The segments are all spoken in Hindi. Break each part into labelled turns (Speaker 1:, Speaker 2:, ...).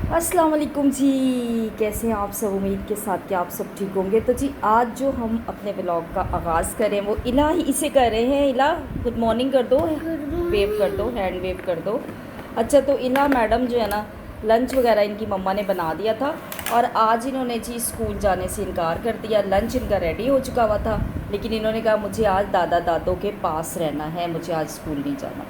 Speaker 1: अस्सलाम वालेकुम जी। कैसे हैं आप सब? उम्मीद के साथ कि आप सब ठीक होंगे। तो जी आज जो हम अपने व्लॉग का आगाज़ करें वो इला ही इसे कर रहे हैं। इला गुड मॉर्निंग कर दो, वेव कर दो, हैंड वेव कर दो। अच्छा, तो इला मैडम जो है ना, लंच वगैरह इनकी मम्मा ने बना दिया था और आज इन्होंने जी स्कूल जाने से इनकार कर दिया। लंच इनका रेडी हो चुका हुआ था, लेकिन इन्होंने कहा मुझे आज दादा दादों के पास रहना है, मुझे आज स्कूल नहीं जाना।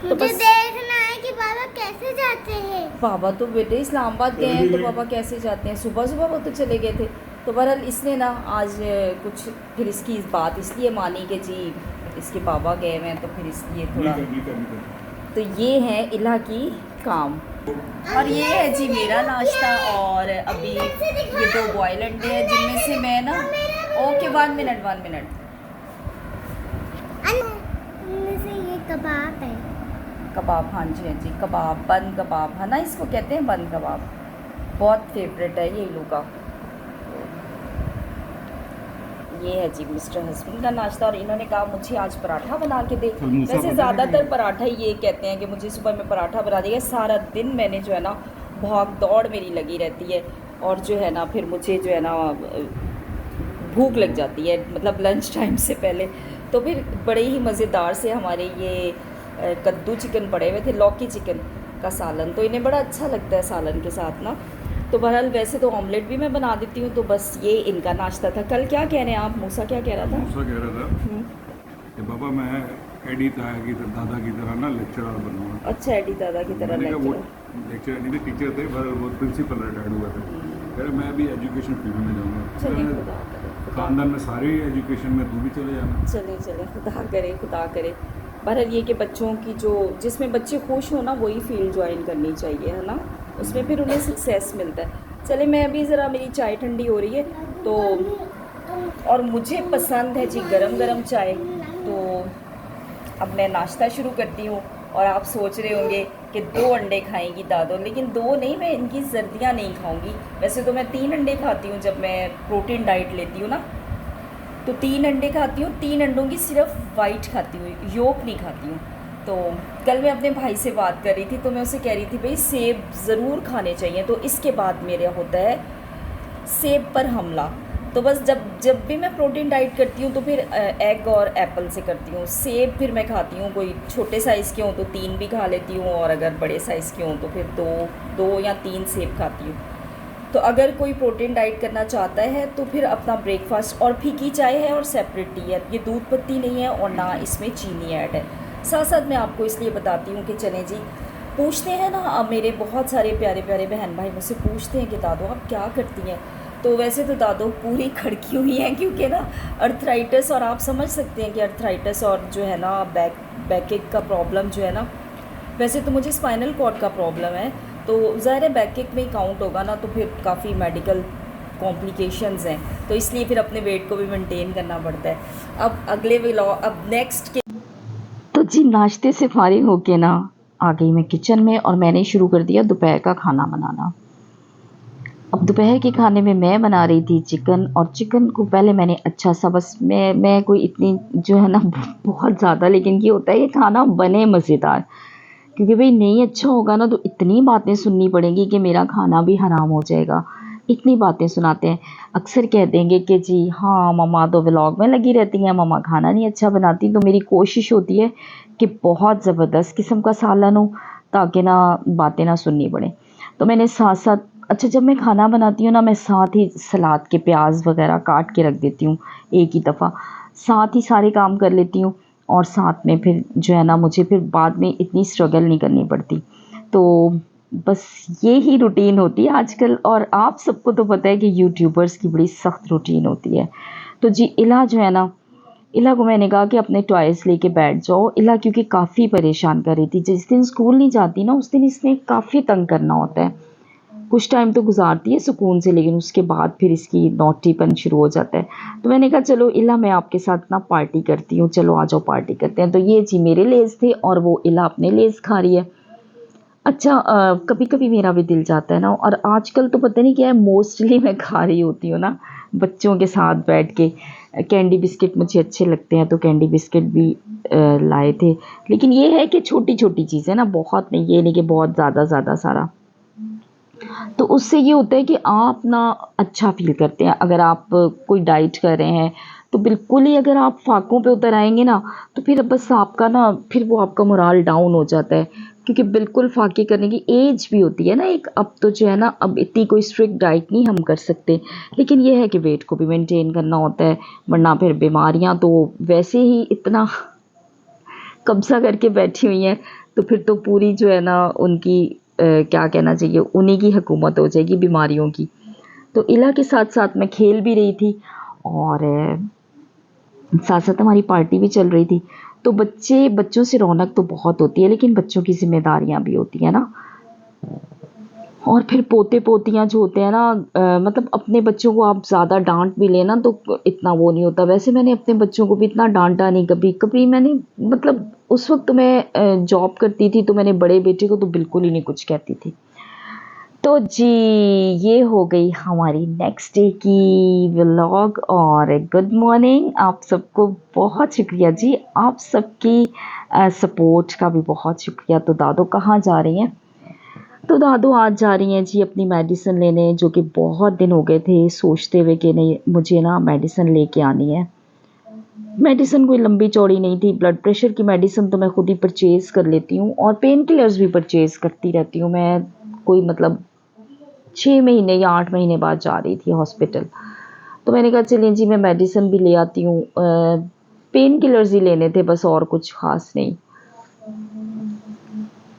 Speaker 1: तो
Speaker 2: मुझे
Speaker 1: बस
Speaker 2: देखना है कि बाबा कैसे जाते हैं।
Speaker 1: पापा तो बेटे इस्लामाबाद गए हैं, तो पापा कैसे जाते हैं? सुबह सुबह वो तो चले गए थे। तो बहरहाल इसने ना आज कुछ फिर इसकी इस बात इसलिए मानी कि जी इसके पापा गए हुए हैं, तो फिर इसलिए थोड़ा। तो ये है इला की काम। और ये है जी मेरा नाश्ता। और अभी ये 2 बॉयल अंडे हैं जिनमें से मैं ना, ओके 1 मिनट 1 मिनट।
Speaker 2: इनमें से ये कबाब है।
Speaker 1: कबाब, हाँ जी हाँ जी, कबाब, बन कबाब है ना, इसको कहते हैं बन कबाब। बहुत फेवरेट है ये इलू का। ये है जी मिस्टर हस्बैंड का नाश्ता। और इन्होंने कहा मुझे आज पराठा बना के दे। वैसे ज़्यादातर पराठा ही ये कहते हैं कि मुझे सुबह में पराठा बना दिया। सारा दिन मैंने जो है ना भाग दौड़ मेरी लगी रहती है, और जो है ना फिर मुझे जो है ना भूख लग जाती है, मतलब लंच टाइम से पहले। तो फिर बड़े ही मज़ेदार से हमारे ये कद्दू चिकन पड़े हुए थे, लौकी चिकन का सालन, तो इन्हें बड़ा अच्छा लगता है सालन के साथ ना। तो बहरहाल वैसे तो ऑमलेट भी मैं बना देती हूँ। तो बस ये इनका नाश्ता था। कल क्या कह रहे हैं आप? मूसा क्या कह रहा था?
Speaker 3: मूसा कह रहा था कि पापा मैं एडी ताया की दादा की तरह ना लेक्चरर बनूंगा।
Speaker 1: अच्छा, एडी दादा की तरह लेक्चर।
Speaker 3: लेक्चरर नहीं थे, टीचर थे, पर वो प्रिंसिपल रिटायर्ड हुए थे। कह रहे मैं भी एजुकेशन फील्ड में
Speaker 1: चलिए
Speaker 3: जाऊँगा।
Speaker 1: खुदा करे,
Speaker 3: खानदान में सारे एजुकेशन में तू भी चले जाना।
Speaker 1: चले चले, खुदा करे खुदा करे। बहरहाल ये कि बच्चों की जो जिसमें बच्चे खुश हो ना वही फील्ड ज्वाइन करनी चाहिए, है ना, उसमें फिर उन्हें सक्सेस मिलता है। चले, मैं अभी ज़रा मेरी चाय ठंडी हो रही है तो, और मुझे पसंद है जी गरम गरम चाय। तो अब मैं नाश्ता शुरू करती हूँ। और आप सोच रहे होंगे कि 2 अंडे खाएंगी दादो, लेकिन 2 नहीं, मैं इनकी सर्दियाँ नहीं खाऊंगी। वैसे तो मैं 3 अंडे खाती हूँ जब मैं प्रोटीन डाइट लेती हूँ ना, तो 3 अंडे खाती हूँ। 3 अंडों की सिर्फ वाइट खाती हूँ, योक नहीं खाती हूँ। तो कल मैं अपने भाई से बात कर रही थी, तो मैं उसे कह रही थी भाई सेब ज़रूर खाने चाहिए। तो इसके बाद मेरा होता है सेब पर हमला। तो बस जब जब भी मैं प्रोटीन डाइट करती हूँ तो फिर एग और एप्पल से करती हूँ। सेब फिर मैं खाती हूँ, कोई छोटे साइज़ के हों तो 3 भी खा लेती हूँ, और अगर बड़े साइज़ के हों तो फिर 2 या 3 सेब खाती हूँ। तो अगर कोई प्रोटीन डाइट करना चाहता है तो फिर अपना ब्रेकफास्ट, और फीकी चाय है और सेपरेट टी है, ये दूध पत्ती नहीं है और ना इसमें चीनी ऐड है। साथ साथ मैं आपको इसलिए बताती हूँ कि चलें जी, पूछते हैं ना, अब मेरे बहुत सारे प्यारे प्यारे बहन भाई मुझसे पूछते हैं कि दादो आप क्या करती हैं। तो वैसे तो दादो पूरी खड़की हुई हैं, क्योंकि ना अर्थराइटिस, और आप समझ सकते हैं कि अर्थराइटिस और जो है ना बैक का प्रॉब्लम जो है ना, वैसे तो मुझे स्पाइनल कॉर्ड का प्रॉब्लम है, तो ज़ाहिर है बैक किक में ही काउंट होगा ना, तो फिर काफ़ी मेडिकल कॉम्प्लिकेशंस हैं, तो इसलिए फिर अपने वेट को भी मेंटेन करना पड़ता है। अब अगले व्लॉग, अब नेक्स्ट के, तो जी नाश्ते से फारिग होके ना आ गई मैं किचन में, और मैंने शुरू कर दिया दोपहर का खाना बनाना। अब दोपहर के खाने में मैं बना रही थी चिकन, और चिकन को पहले मैंने अच्छा सा, बस मैं कोई इतनी जो है ना बहुत ज़्यादा, लेकिन ये होता है ये खाना बने मज़ेदार, क्योंकि भाई नहीं अच्छा होगा ना तो इतनी बातें सुननी पड़ेंगी कि मेरा खाना भी हराम हो जाएगा। इतनी बातें सुनाते हैं, अक्सर कह देंगे कि जी हाँ मम्मा तो व्लॉग में लगी रहती हैं, मम्मा खाना नहीं अच्छा बनाती। तो मेरी कोशिश होती है कि बहुत ज़बरदस्त किस्म का सालन हो, ताकि ना बातें ना सुननी पड़े। तो मैंने साथ साथ, अच्छा जब मैं खाना बनाती हूँ ना, मैं साथ ही सलाद के प्याज वगैरह काट के रख देती हूँ एक ही दफ़ा, साथ ही सारे काम कर लेती हूँ, और साथ में फिर जो है ना मुझे फिर बाद में इतनी स्ट्रगल नहीं करनी पड़ती। तो बस ये ही रूटीन होती है आजकल। और आप सबको तो पता है कि यूट्यूबर्स की बड़ी सख्त रूटीन होती है। तो जी इला जो है ना, इला को मैंने कहा कि अपने टॉयज़ लेके बैठ जाओ। इला क्योंकि काफ़ी परेशान कर रही थी, जिस दिन स्कूल नहीं जाती ना उस दिन इसने काफ़ी तंग करना होता है। कुछ टाइम तो गुजारती है सुकून से, लेकिन उसके बाद फिर इसकी नॉटीपन शुरू हो जाता है। तो मैंने कहा चलो इला मैं आपके साथ ना पार्टी करती हूँ, चलो आ जाओ पार्टी करते हैं। तो ये जी मेरे लेज़ थे, और वो इला अपने लेज़ खा रही है। अच्छा, कभी कभी मेरा भी दिल जाता है ना, और आजकल तो पता नहीं क्या है, मोस्टली मैं खा रही होती हूँ ना बच्चों के साथ बैठ के। कैंडी बिस्किट मुझे अच्छे लगते हैं, तो कैंडी बिस्किट भी लाए थे, लेकिन ये है कि छोटी छोटी चीज़ें ना, बहुत नहीं, ये नहीं कि बहुत ज़्यादा ज़्यादा सारा। तो उससे ये होता है कि आप ना अच्छा फ़ील करते हैं। अगर आप कोई डाइट कर रहे हैं तो बिल्कुल ही अगर आप फाकों पे उतर आएँगे ना तो फिर बस आपका ना फिर वो आपका मोराल डाउन हो जाता है, क्योंकि बिल्कुल फाके करने की एज भी होती है ना एक। अब तो जो है ना, अब इतनी कोई स्ट्रिक्ट डाइट नहीं हम कर सकते, लेकिन ये है कि वेट को भी मेंटेन करना होता है, वरना फिर बीमारियां तो वैसे ही इतना कब्जा करके बैठी हुई हैं, तो फिर तो पूरी जो है ना उनकी क्या कहना चाहिए, उन्हीं की हुकूमत हो जाएगी बीमारियों की। तो इला के साथ साथ मैं खेल भी रही थी और साथ साथ हमारी पार्टी भी चल रही थी। तो बच्चों से रौनक तो बहुत होती है, लेकिन बच्चों की ज़िम्मेदारियाँ भी होती हैं ना। और फिर पोते पोतियाँ जो होते हैं ना, मतलब अपने बच्चों को आप ज़्यादा डांट भी लेना तो इतना वो नहीं होता। वैसे मैंने अपने बच्चों को भी इतना डांटा नहीं कभी कभी मैंने, मतलब उस वक्त मैं जॉब करती थी तो मैंने बड़े बेटे को तो बिल्कुल ही नहीं कुछ कहती थी। तो जी, ये हो गई हमारी नेक्स्ट डे की व्लॉग। और गुड मॉर्निंग आप सबको, बहुत शुक्रिया जी, आप सबकी सपोर्ट का भी बहुत शुक्रिया। तो दादू कहाँ जा रही हैं? तो दादू आज जा रही हैं जी अपनी मेडिसिन लेने, जो कि बहुत दिन हो गए थे सोचते हुए कि नहीं मुझे ना मेडिसिन लेके आनी है। मेडिसिन कोई लंबी चौड़ी नहीं थी, ब्लड प्रेशर की मेडिसिन तो मैं खुद ही परचेज़ कर लेती हूँ और पेन किलर्स भी परचेज़ करती रहती हूँ मैं। कोई मतलब 6 महीने या 8 महीने बाद जा रही थी हॉस्पिटल, तो मैंने कहा चलिए जी मैं मेडिसिन भी ले आती हूँ। पेन किलर्स ही लेने थे बस, और कुछ ख़ास नहीं,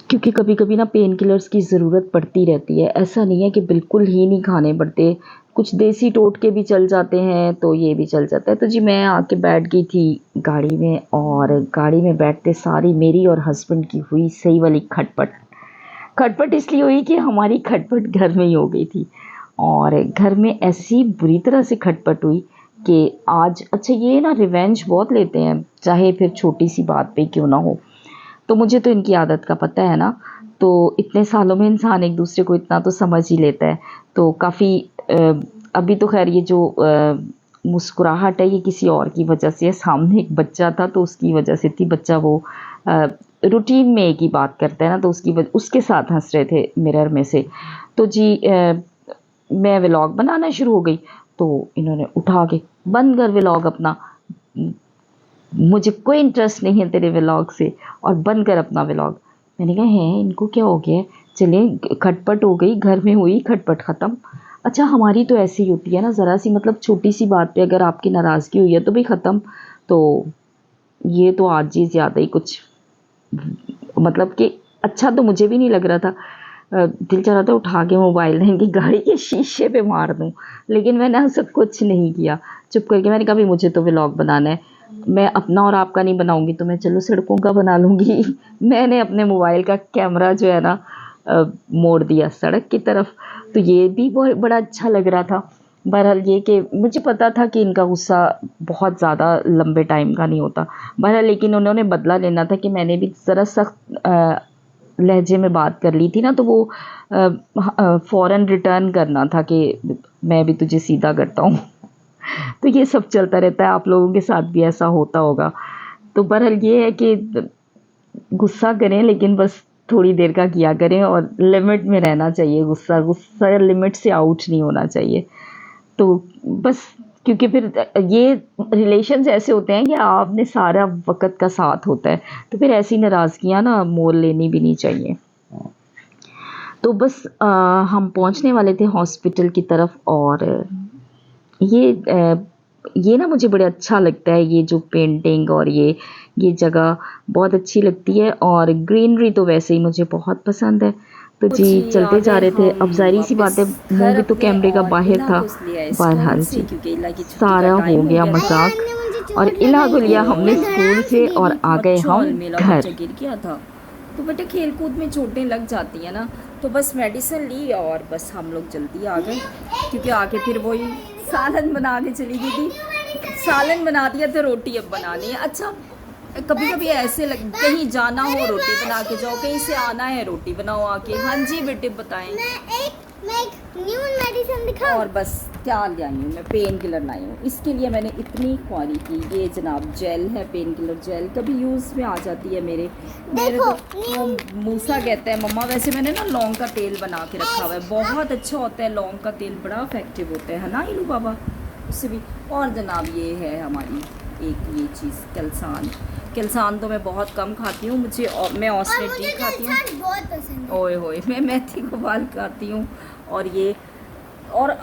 Speaker 1: क्योंकि कभी कभी ना पेन किलर्स की ज़रूरत पड़ती रहती है। ऐसा नहीं है कि बिल्कुल ही नहीं खाने पड़ते, कुछ देसी टोटके भी चल जाते हैं, तो ये भी चल जाता है। तो जी मैं आके बैठ गई थी गाड़ी में, और गाड़ी में बैठते सारी मेरी और हस्बैंड की हुई सही वाली खटपट इसलिए हुई कि हमारी खटपट घर में ही हो गई थी, और घर में ऐसी बुरी तरह से खटपट हुई कि आज, अच्छा ये ना रिवेंज बहुत लेते हैं, चाहे फिर छोटी सी बात पे क्यों ना हो। तो मुझे तो इनकी आदत का पता है ना, तो इतने सालों में इंसान एक दूसरे को इतना तो समझ ही लेता है। तो काफ़ी अभी तो खैर ये जो मुस्कुराहट है ये किसी और की वजह से है, सामने एक बच्चा था तो उसकी वजह से थी। बच्चा वो रूटीन में एक ही बात करता है ना, तो उसके साथ हंस रहे थे मिरर में से। तो जी मैं व्लॉग बनाना शुरू हो गई, तो इन्होंने उठा के बंद कर व्लॉग अपना, मुझे कोई इंटरेस्ट नहीं है तेरे व्लॉग से, और बंद कर अपना व्लॉग। मैंने कहा है इनको क्या हो गया है? चलिए खटपट हो गई, घर में हुई खटपट ख़त्म। अच्छा हमारी तो ऐसी ही होती है ना, ज़रा सी मतलब छोटी सी बात पे अगर आपकी नाराज़गी हुई है तो भी ख़त्म। तो ये तो आज ही ज़्यादा ही कुछ, मतलब कि अच्छा तो मुझे भी नहीं लग रहा था। दिल चाह रहा था उठा के मोबाइल इनकी गाड़ी के शीशे पे मार दूँ, लेकिन मैंने ऐसा कुछ नहीं किया। चुप करके मैंने कहा भी मुझे तो व्लॉग बनाना है, मैं अपना और आपका नहीं बनाऊंगी तो मैं चलो सड़कों का बना लूँगी। मैंने अपने मोबाइल का कैमरा जो है ना मोड़ दिया सड़क की तरफ, तो ये भी बहुत बड़ा अच्छा लग रहा था। बहरहाल ये कि मुझे पता था कि इनका गुस्सा बहुत ज़्यादा लंबे टाइम का नहीं होता। बहरहाल लेकिन उन्होंने बदला लेना था कि मैंने भी ज़रा सख्त लहजे में बात कर ली थी ना, तो वो फ़ौरन रिटर्न करना था कि मैं भी तुझे सीधा करता हूँ। तो ये सब चलता रहता है, आप लोगों के साथ भी ऐसा होता होगा। तो बहरहाल ये है कि गुस्सा करें लेकिन बस थोड़ी देर का किया करें, और लिमिट में रहना चाहिए। गुस्सा लिमिट से आउट नहीं होना चाहिए। तो बस क्योंकि फिर ये रिलेशंस ऐसे होते हैं कि आपने सारा वक्त का साथ होता है, तो फिर ऐसी नाराज़गियाँ ना मोल लेनी भी नहीं चाहिए। तो बस हम पहुंचने वाले थे हॉस्पिटल की तरफ, और ये ना मुझे बड़ा अच्छा लगता है, ये जो पेंटिंग और ये जगह बहुत अच्छी लगती है, और ग्रीनरी तो वैसे ही मुझे बहुत पसंद है। तो जी चलते जा रहे थे। अब जाहिर सी बात है मुंह भी तो कैमरे का बाहर था। बहरहाल जी सारा हो गया मजाक, और इला को लिया हमने स्कूल से और आ गए हम घर।
Speaker 4: गिर गया था, तो बेटे खेल कूद में चोटें लग जाती हैं ना, तो बस मेडिसिन ली और बस हम लोग जल्दी आ गए, क्योंकि आके फिर वही सालन बना के चली गई थी। सालन बना दिया तो रोटी अब बनानी है। अच्छा कभी कभी ऐसे कहीं जाना हो रोटी बना के जाओ, कहीं से आना है रोटी बनाओ आके। हाँ जी बेटे बताएं।
Speaker 2: मैं एक मैं एक न्यू मेडिसिन दिखाऊं?
Speaker 4: और बस क्या ले आई हूँ मैं, पेन किलर लाई हूँ। इसके लिए मैंने इतनी ख्वारी की। ये जनाब जेल है, पेन किलर जेल, कभी यूज़ में आ जाती है मेरे
Speaker 2: देखो,
Speaker 4: तो वो मूसा कहता है मम्मा। वैसे मैंने ना लौंग का तेल बना के रखा हुआ है, बहुत अच्छा होता है लौंग का तेल, बड़ा इफेक्टिव होता है ना इलू बाबा, उससे भी। और जनाब ये है हमारी एक ये चीज़ केलसान। केलसान तो मैं बहुत कम खाती हूँ, मैं
Speaker 2: और
Speaker 4: ऑस्मेट
Speaker 2: मुझे
Speaker 4: टी खाती हूँ।
Speaker 2: केलसान बहुत पसंद है।
Speaker 4: ओए होए, मैं मेथी को बाल खाती हूँ। और ये और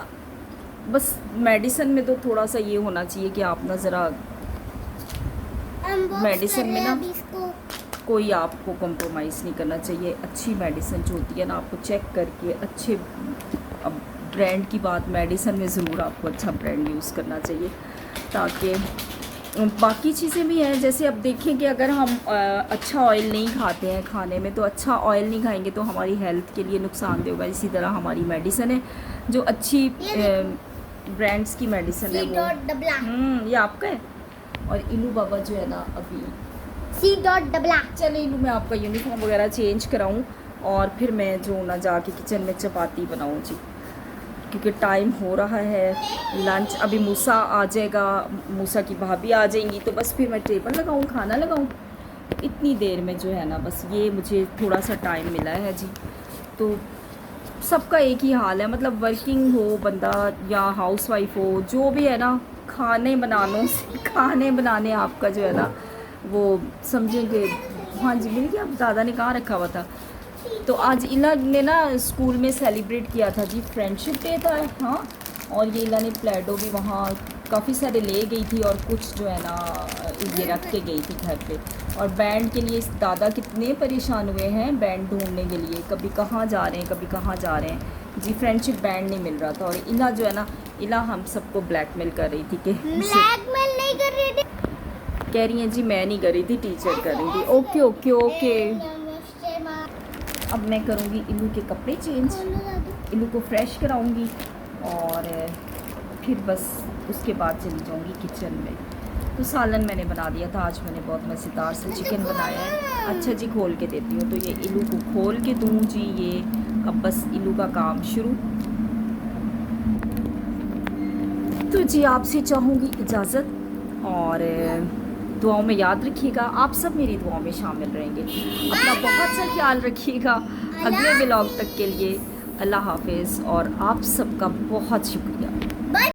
Speaker 4: बस मेडिसिन में तो थोड़ा सा ये होना चाहिए कि आप ना ज़रा
Speaker 2: Unbox
Speaker 4: मेडिसिन
Speaker 2: कर
Speaker 4: में
Speaker 2: रहे
Speaker 4: ना
Speaker 2: हैं अभी इसको।
Speaker 4: कोई आपको कंप्रोमाइज़ नहीं करना चाहिए। अच्छी मेडिसिन जो होती है ना, आपको चेक करके अच्छे, अब ब्रांड की बात, मेडिसिन में ज़रूर आपको अच्छा ब्रांड यूज़ करना चाहिए, ताकि बाकी चीज़ें भी हैं। जैसे अब देखें कि अगर हम अच्छा ऑयल नहीं खाते हैं खाने में, तो अच्छा ऑयल नहीं खाएंगे तो हमारी हेल्थ के लिए नुकसानदेह होगा। इसी तरह हमारी मेडिसिन है जो अच्छी ब्रांड्स की मेडिसिन है
Speaker 2: सी
Speaker 4: वो।
Speaker 2: डॉट डबला,
Speaker 4: ये आपका है। और इलू बाबा जो है ना अभी,
Speaker 2: सी डॉट डबला।
Speaker 4: चले इलू मैं आपका यूनिफॉर्म वगैरह चेंज कराऊं और फिर मैं जो ना जाके किचन में चपाती बनाऊं जी, क्योंकि टाइम हो रहा है लंच। अभी मूसा आ जाएगा, मूसा की भाभी आ जाएंगी, तो बस फिर मैं टेबल लगाऊं, खाना लगाऊं। इतनी देर में जो है ना, बस ये मुझे थोड़ा सा टाइम मिला है जी। तो सबका एक ही हाल है, मतलब वर्किंग हो बंदा या हाउस वाइफ हो, जो भी है ना, खाने बनाने आपका जो है ना वो समझेंगे। हाँ जी, मिल गया, दादा ने कहाँ रखा हुआ था। तो आज इला ने ना स्कूल में सेलिब्रेट किया था जी, फ्रेंडशिप डे था। हाँ, और ये इला ने प्लेडो भी वहाँ काफ़ी सारे ले गई थी, और कुछ जो है ना ये रख के गई थी घर पे। और बैंड के लिए दादा कितने परेशान हुए हैं बैंड ढूंढने के लिए, कभी कहाँ जा रहे हैं, कभी कहाँ जा रहे हैं जी। फ्रेंडशिप बैंड नहीं मिल रहा था, और इला जो है ना, इला हम सबको ब्लैकमेल कर रही थी कि
Speaker 2: ब्लैकमेल नहीं कर रही थी।
Speaker 4: कह रही हैं जी मैं नहीं कर रही थी, टीचर कर रही थी। Okay okay okay. अब मैं करूँगी इलू के कपड़े चेंज, इलू को फ्रेश कराऊंगी, और फिर बस उसके बाद चली जाऊंगी किचन में। तो सालन मैंने बना दिया था आज, मैंने बहुत मज़ेदार से चिकन बनाया है। अच्छा जी, खोल के देती हूँ। तो ये इलू को खोल के दूँ जी, ये अब बस इलू का काम शुरू। तो जी आपसे चाहूँगी इजाज़त, और दुआओं में याद रखिएगा। आप सब मेरी दुआओं में शामिल रहेंगे। अपना बहुत सा ख्याल रखिएगा। अगले व्लॉग तक के लिए अल्लाह हाफिज़, और आप सबका बहुत शुक्रिया।